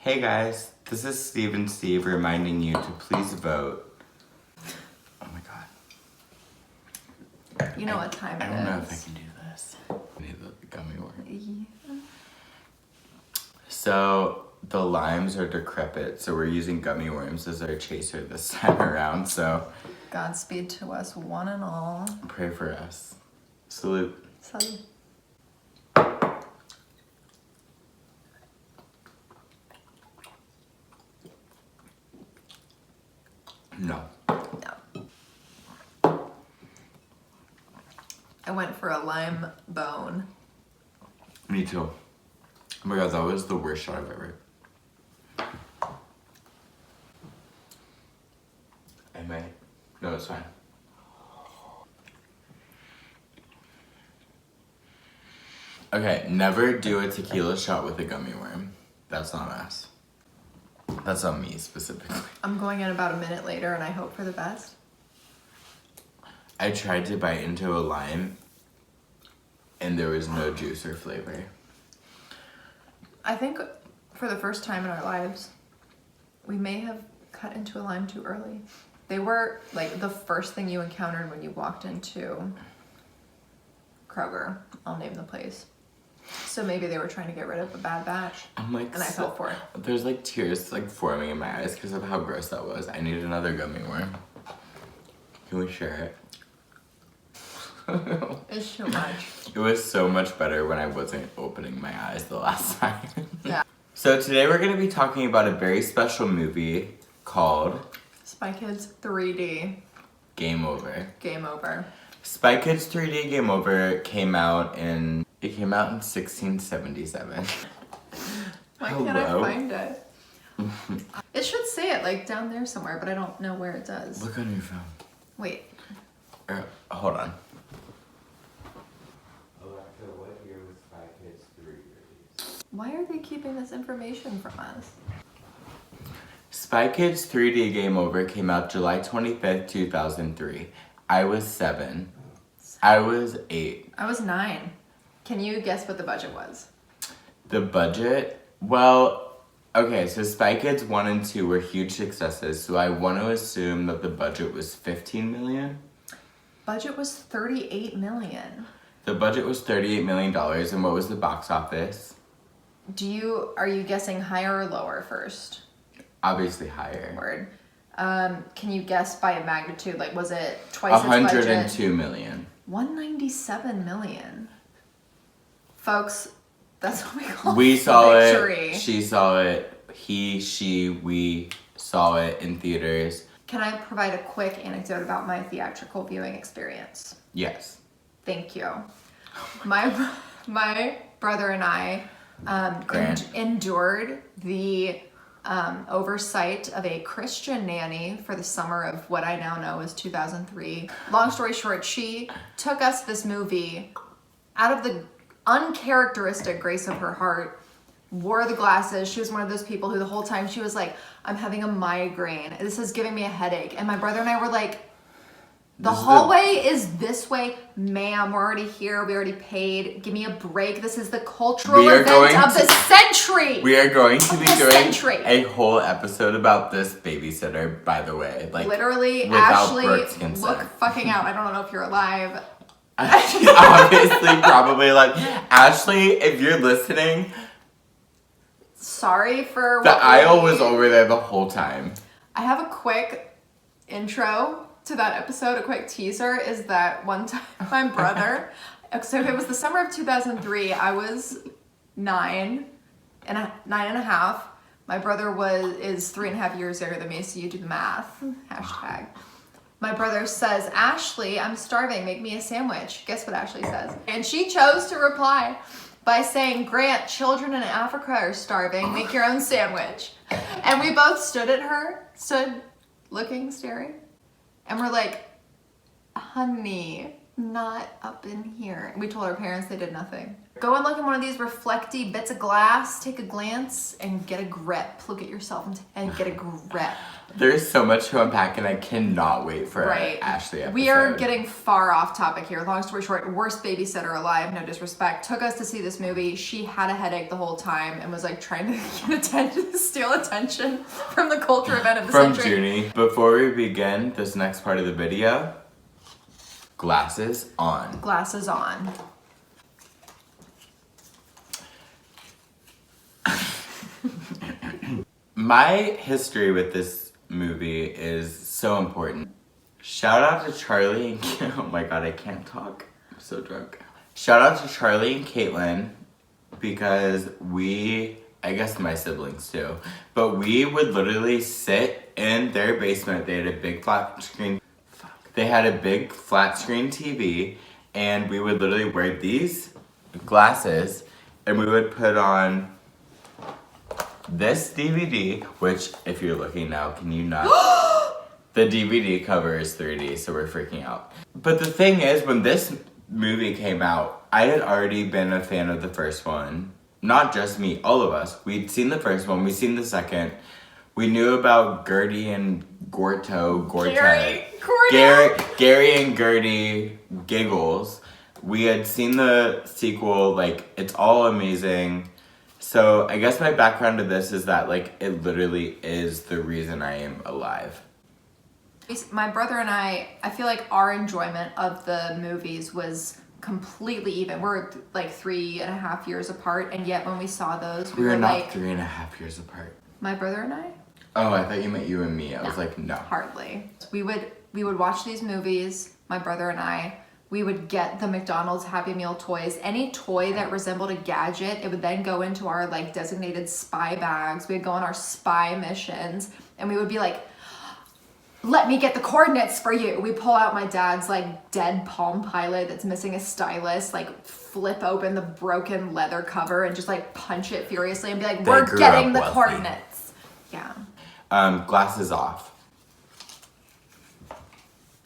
Hey guys, this is Steve and Steve reminding you to please vote. Oh my god. You know what time it is. I don't know if I can do this. I need the gummy worm. Yeah. So the limes are decrepit, so we're using gummy worms as our chaser this time around, so Godspeed to us, one and all. pray for us. Salute. Salud. No. No. I went for a lime bone. Me too. Oh my god, that was the worst shot I've ever. I may. No, it's fine. Okay, never do a tequila shot with a gummy worm. That's not us. That's on me specifically. I'm going in about a minute later and I hope for the best. I tried to bite into a lime and there was no juice or flavor. I think for the first time in our lives, we may have cut into a lime too early. They were like the first thing you encountered when you walked into Kroger. I'll name the place. So maybe they were trying to get rid of a bad batch. I'm like, and I fell for it. There's like tears like forming in my eyes because of how gross that was. I need another gummy worm. Can we share it? It's too much. It was so much better when I wasn't opening my eyes the last time. Yeah. So today we're going to be talking about a very special movie called Spy Kids 3D. Game Over. Game Over. Spy Kids 3D Game Over came out in 1677. Why can't I Hello? find it? It should say it like down there somewhere, but I don't know where it does. Look on your phone. Wait. Hold on. Alexa, what year was Spy Kids 3 released? Why are they keeping this information from us? Spy Kids 3D Game Over came out July 25th, 2003. I was 7. I was 8. I was 9. Can you guess what the budget was? The budget? Well, okay, so Spy Kids 1 and 2 were huge successes, so I want to assume that the budget was 15 million. Budget was $38 million. The budget was $38 million, and what was the box office? Are you guessing higher or lower first? Obviously higher. Word. Can you guess by a magnitude? Like, was it twice its budget? 102 million. 197 million. Folks, that's what we call We saw victory. it. She saw it. He, she, we saw it in theaters. Can I provide a quick anecdote about my theatrical viewing experience? Yes. Thank you. My brother and I Grant. endured the oversight of a Christian nanny for the summer of what I now know is 2003. Long story short, she took us this movie out of the uncharacteristic grace of her heart, wore the glasses. She was one of those people who the whole time she was like, I'm having a migraine. This is giving me a headache. And my brother and I were like, the hallway is this way. Ma'am, we're already here. We already paid. Give me a break. This is the cultural event of the century. We are going to be doing century. a whole episode about this babysitter, by the way. Like, literally, without Ashley, Bert's consent. look fucking out. I don't know if you're alive. She's obviously probably like, Ashley, if you're listening, Sorry for the what aisle was over there the whole time. I have a quick intro to that episode, a quick teaser, is that one time my brother, so it was the summer of 2003, I was 9 and a half. My brother is 3.5 years younger than me, so you do the math, hashtag. My brother says, Ashley, I'm starving, make me a sandwich. Guess what Ashley says? And she chose to reply by saying, Grant, children in Africa are starving, make your own sandwich. And we both stood looking, staring. And we're like, honey, not up in here. And we told our parents, they did nothing. Go and look at one of these reflecty bits of glass, take a glance, and get a grip. Look at yourself and get a grip. There's so much to unpack, and I cannot wait for Right. our Ashley episode. We are getting far off topic here. Long story short, worst babysitter alive, no disrespect, took us to see this movie. She had a headache the whole time and was like trying to get attention, steal attention from the culture event of the From century. Junie. Before we begin this next part of the video, glasses on. Glasses on. My history with this movie is so important. Shout out to Charlie and oh my god, I can't talk. I'm so drunk. Shout out to Charlie and Caitlin because I guess my siblings too, but we would literally sit in their basement. They had a big flat screen. They had a big flat screen TV, and we would literally wear these glasses, and we would put on this DVD, which if you're looking now, can you not? The DVD cover is 3D, so we're freaking out. But the thing is, when this movie came out, I had already been a fan of the first one. Not just me, all of us. We'd seen the first one, we'd seen the second. We knew about Gertie and Gorto, Gary and Gertie Giggles. We had seen the sequel, like, it's all amazing. So I guess my background to this is that, like, it literally is the reason I am alive. My brother and I feel like our enjoyment of the movies was completely even. We're like 3.5 years apart, and yet when we saw those, we were not like 3.5 years apart. My brother and I? Oh, I thought you meant you and me. I was like, no. Hardly. We would watch these movies, my brother and I. We would get the McDonald's Happy Meal toys. Any toy that resembled a gadget, it would then go into our like designated spy bags. We'd go on our spy missions, and we would be like, let me get the coordinates for you. We pull out my dad's like dead Palm Pilot that's missing a stylus, like flip open the broken leather cover and just like punch it furiously and be like, we're getting the coordinates. Yeah. Glasses off.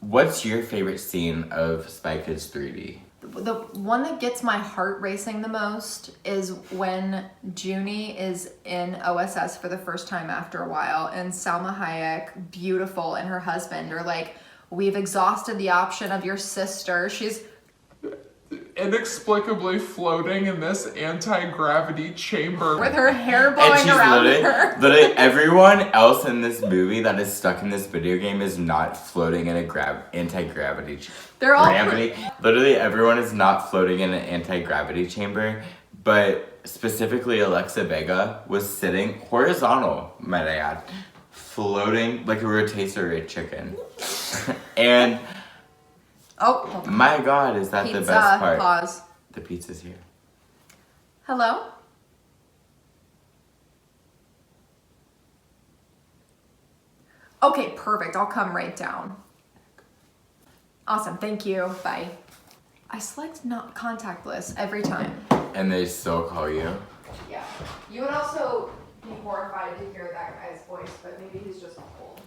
What's your favorite scene of Spy Kids 3D? The one that gets my heart racing the most is when Junie is in OSS for the first time after a while, and Salma Hayek, beautiful, and her husband are like, we've exhausted the option of your sister. She's inexplicably floating in this anti-gravity chamber with her hair blowing around her. Literally everyone else in this movie that is stuck in this video game is not floating in a anti-gravity They're all literally everyone is not floating in an anti-gravity chamber, but specifically Alexa Vega was sitting horizontal, might I add, floating like a rotisserie chicken. And oh my god, is that pizza, the best part? Pause. The pizza's here. Hello? Okay, perfect. I'll come right down. Awesome, thank you. Bye. I select not contactless every time. And they still call you? Yeah. You would also be horrified to hear that guy's voice, but maybe he's just cold.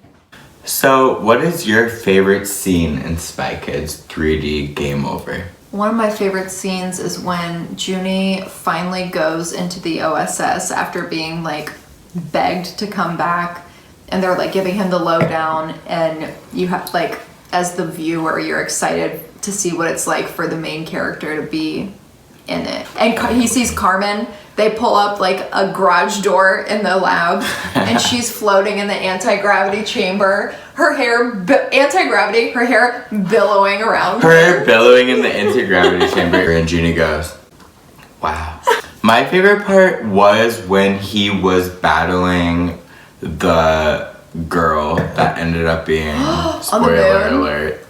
So, what is your favorite scene in Spy Kids 3D Game Over? One of my favorite scenes is when Junie finally goes into the OSS after being like begged to come back, and they're like giving him the lowdown, and you have like, as the viewer, you're excited to see what it's like for the main character to be in it. And he sees Carmen. They pull up like a garage door in the lab, and she's floating in the anti-gravity chamber. Her hair, anti-gravity, her hair billowing around her. Billowing in the anti-gravity chamber. And Junie goes, wow. My favorite part was when he was battling the girl that ended up being, spoiler alert.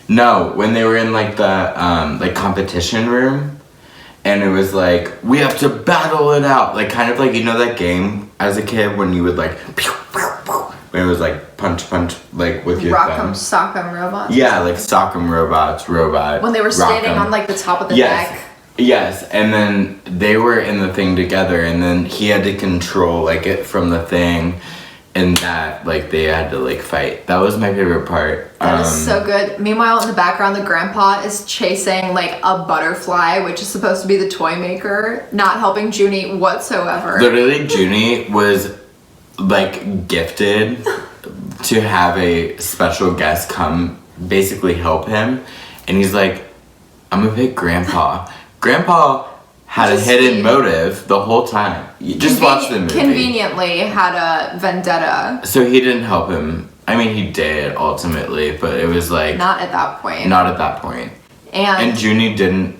No, when they were in like the like competition room. And it was like, we have to battle it out. Like, kind of like, you know that game as a kid when you would like, pew, pew, pew, when it was like punch, like with your Rock'em thumb. Sock'em Robots? Yeah, like Sock'em Robots, robot. When they were standing on like the top of the deck. Yes, and then they were in the thing together, and then he had to control like it from the thing. and that like they had to like fight. That was my favorite part. That is so good. Meanwhile, in the background, the grandpa is chasing like a butterfly, which is supposed to be the toy maker, not helping Junie whatsoever. Literally, Junie was like gifted to have a special guest come basically help him, and he's like, I'm gonna pick Grandpa. Grandpa had a hidden motive the whole time. You just watch the movie. Conveniently had a vendetta. So he didn't help him. I mean, he did ultimately, but it was like Not at that point. not at that point. And Junie didn't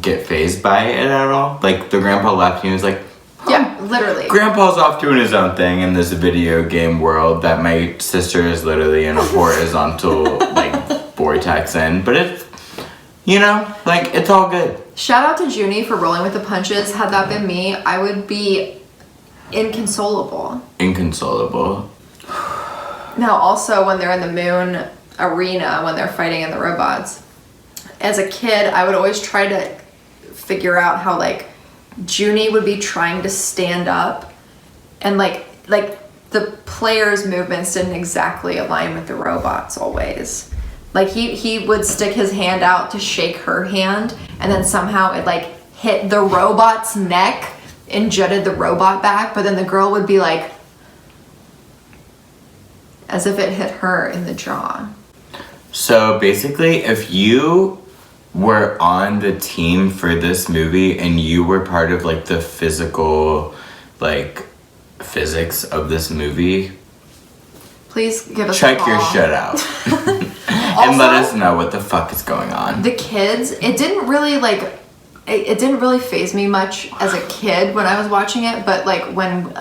get phased by it at all. Like the grandpa left, and he was like, yeah, literally. Grandpa's off doing his own thing in this video game world that my sister is literally in a horizontal like vortex in. But it's, you know, like it's all good. Shout out to Junie for rolling with the punches. Had that been me, I would be inconsolable. Inconsolable. Now, also when they're in the moon arena, when they're fighting in the robots, as a kid, I would always try to figure out how like Junie would be trying to stand up, and like the players' movements didn't exactly align with the robots always. Like he would stick his hand out to shake her hand, and then somehow it like hit the robot's neck and jutted the robot back, but then the girl would be like, as if it hit her in the jaw. So basically, if you were on the team for this movie and you were part of like the physical like physics of this movie, Please give us a check call. your shit out and let us know what the fuck is going on. The kids, it didn't really like, it didn't really faze me much as a kid when I was watching it, but like when,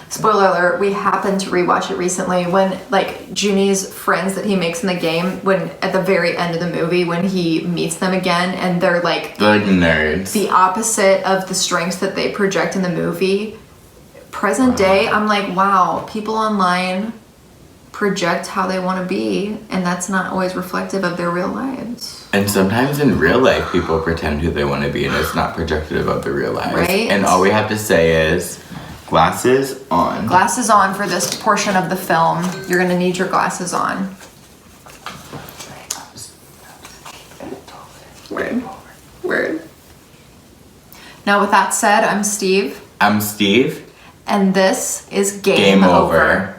spoiler alert, we happened to rewatch it recently, when like Junie's friends that he makes in the game, when at the very end of the movie, when he meets them again and they're like Nerds. the opposite of the strengths that they project in the movie. Present day, I'm like, wow, people online project how they want to be, and that's not always reflective of their real lives. And sometimes in real life, people pretend who they want to be, and it's not projective of their real lives. Right. And all we have to say is, glasses on. Glasses on for this portion of the film. You're gonna need your glasses on. Word. Now with that said, I'm Steve, I'm Steve. and this is Game over.